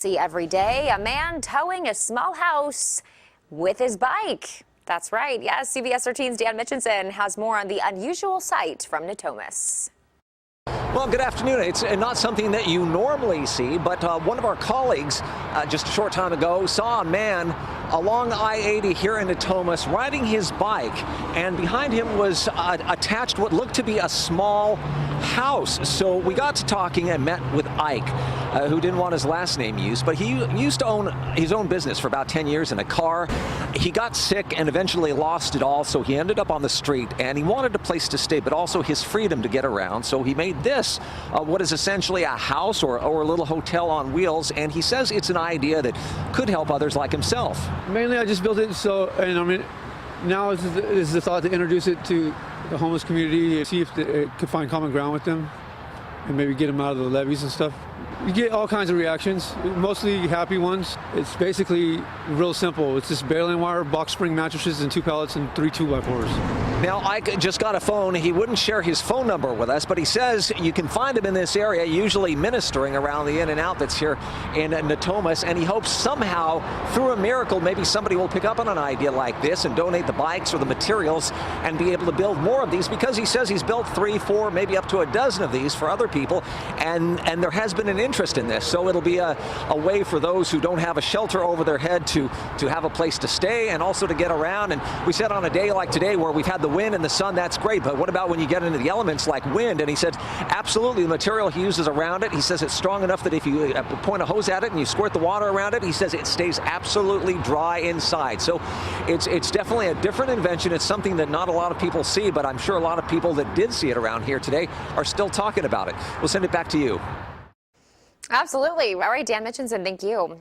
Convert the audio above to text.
see every day. A man towing a small house with his bike. That's right. Yes, CBS 13's Dan Mitchinson has more on the unusual sight from Natomas. Well, good afternoon. It's not something that you normally see, but one of our colleagues just a short time ago saw a man along I-80 here in Natomas riding his bike, and behind him was attached what looked to be a small house. So we got to talking and met with Ike, who didn't want his last name used, but he used to own his own business for about 10 years in a car. He got sick and eventually lost it all, so he ended up on the street, and he wanted a place to stay, but also his freedom to get around. So he made this what is essentially a house or a little hotel on wheels, and he says it's an idea that could help others like himself. Mainly I just built it so, and I mean, now is the thought to introduce it to the homeless community, see if it could find common ground with them, and maybe get them out of the levees and stuff. You get all kinds of reactions, mostly happy ones. It's basically real simple. It's just baling wire, box spring mattresses, and 2 pallets and 3 2x4s. Now, Ike just got a phone. He wouldn't share his phone number with us, but he says you can find him in this area, usually ministering around the in and out that's here in Natomas, and he hopes somehow, through a miracle, maybe somebody will pick up on an idea like this and donate the bikes or the materials and be able to build more of these, because he says he's built 3, 4, maybe up to a dozen of these for other people, and there has been an interest in this. So it'll be a way for those who don't have a shelter over their head to have a place to stay and also to get around. And we said on a day like today where we've had the wind and the sun, that's great, but what about when you get into the elements like wind? And he said absolutely, the material he uses around it, he says it's strong enough that if you point a hose at it and you squirt the water around it, he says it stays absolutely dry inside. So it's definitely a different invention. It's something that not a lot of people see, but I'm sure a lot of people that did see it around here today are still talking about it. We'll send it back to you. Absolutely. All right, Dan Mitchinson, thank you.